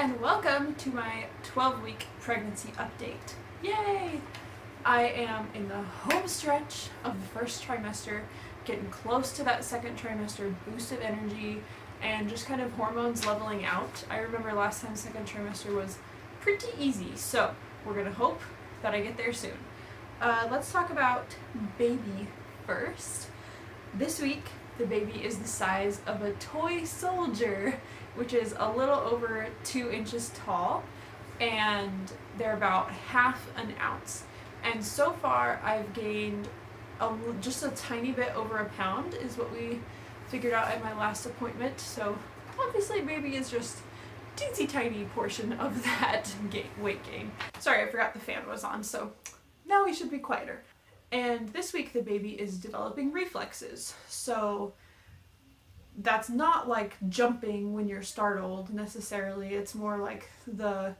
and welcome to my 12-week pregnancy update. Yay! I am in the home stretch of the first trimester, getting close to that second trimester boost of energy and just kind of hormones leveling out. I remember last time second trimester was pretty easy, so we're gonna hope that I get there soon. Let's talk about baby first. This week, the baby is the size of a toy soldier, which is a little over 2 inches tall, and they're about half an ounce. And so far, I've gained just a tiny bit over a pound is what we figured out at my last appointment. So obviously, baby is just a teensy tiny portion of that weight gain. Sorry, I forgot the fan was on, so now we should be quieter. And this week the baby is developing reflexes. So that's not like jumping when you're startled necessarily. It's more like the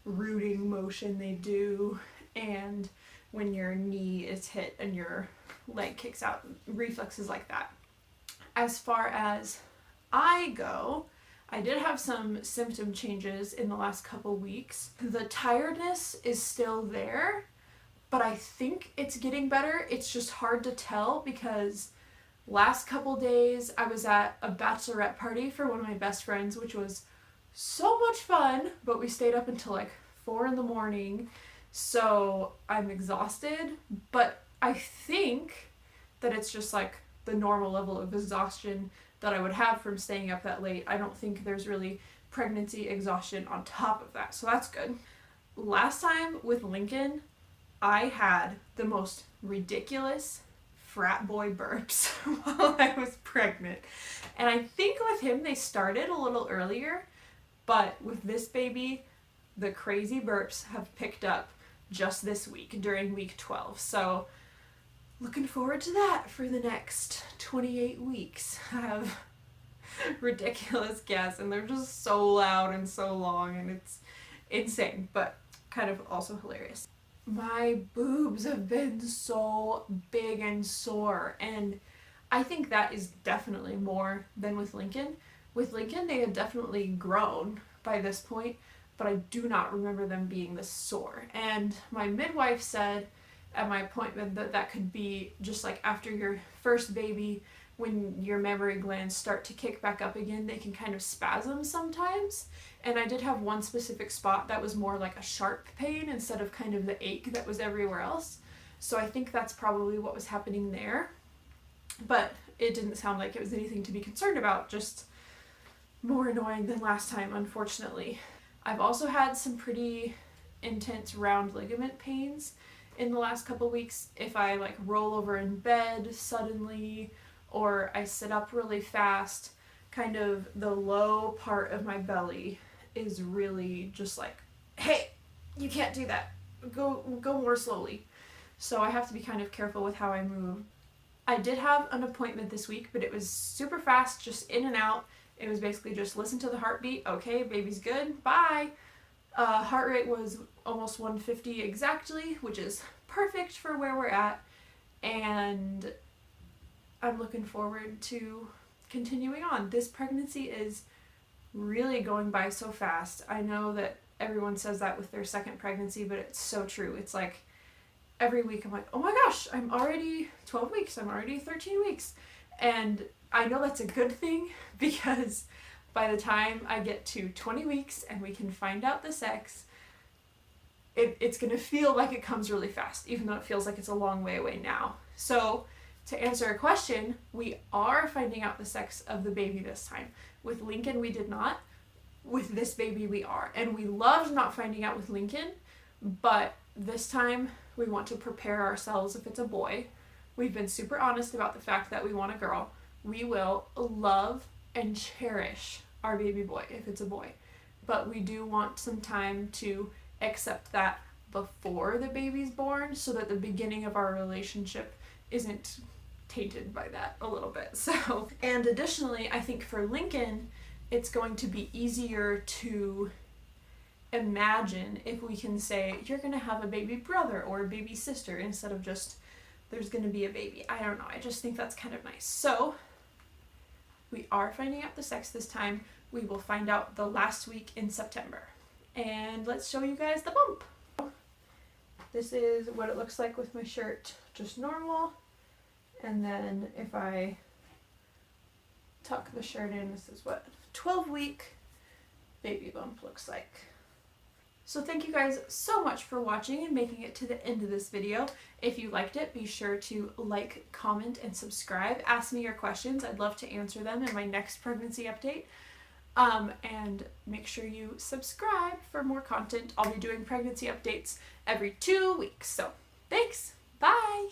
rooting motion they do and when your knee is hit and your leg kicks out, reflexes like that. As far as I go, I did have some symptom changes in the last couple weeks. The tiredness is still there, but I think it's getting better. It's just hard to tell because last couple days I was at a bachelorette party for one of my best friends, which was so much fun, but we stayed up until like 4 a.m. So I'm exhausted, but I think that it's just like the normal level of exhaustion that I would have from staying up that late. I don't think there's really pregnancy exhaustion on top of that, so that's good. Last time with Lincoln, I had the most ridiculous frat boy burps while I was pregnant. And I think with him they started a little earlier, but with this baby, the crazy burps have picked up just this week during week 12. So looking forward to that for the next 28 weeks. I have ridiculous gas and they're just so loud and so long and it's insane, but kind of also hilarious. My boobs have been so big and sore, and I think that is definitely more than with Lincoln. With Lincoln, they had definitely grown by this point, but I do not remember them being this sore. And my midwife said at my appointment that that could be just like after your first baby, when your mammary glands start to kick back up again, they can kind of spasm sometimes. And I did have one specific spot that was more like a sharp pain instead of kind of the ache that was everywhere else. So I think that's probably what was happening there. But it didn't sound like it was anything to be concerned about, just more annoying than last time, unfortunately. I've also had some pretty intense round ligament pains in the last couple weeks. If I like roll over in bed suddenly, or I sit up really fast, kind of the low part of my belly is really just like, hey, you can't do that. Go more slowly. So I have to be kind of careful with how I move. I did have an appointment this week, but it was super fast, just in and out. It was basically just listen to the heartbeat. Okay, baby's good. Bye. Heart rate was almost 150 exactly, which is perfect for where we're at. And I'm looking forward to continuing on. This pregnancy is really going by so fast. I know that everyone says that with their second pregnancy, but it's so true. It's like every week I'm like, oh my gosh, I'm already 12 weeks, I'm already 13 weeks. And I know that's a good thing because by the time I get to 20 weeks and we can find out the sex, it's going to feel like it comes really fast, even though it feels like it's a long way away now. So to answer a question, we are finding out the sex of the baby this time. With Lincoln, we did not. With this baby, we are. And we loved not finding out with Lincoln, but this time we want to prepare ourselves if it's a boy. We've been super honest about the fact that we want a girl. We will love and cherish our baby boy if it's a boy. But we do want some time to accept that before the baby's born so that the beginning of our relationship isn't tainted by that a little bit. So, and additionally, I think for Lincoln, it's going to be easier to imagine if we can say, you're going to have a baby brother or a baby sister instead of just, there's going to be a baby. I don't know. I just think that's kind of nice. So, we are finding out the sex this time. we will find out the last week in September. And let's show you guys the bump. This is what it looks like with my shirt, just normal. And then if I tuck the shirt in, this is what 12-week baby bump looks like. So thank you guys so much for watching and making it to the end of this video. If you liked it, be sure to like, comment, and subscribe. Ask me your questions. I'd love to answer them in my next pregnancy update. And make sure you subscribe for more content. I'll be doing pregnancy updates every 2 weeks. So thanks. Bye.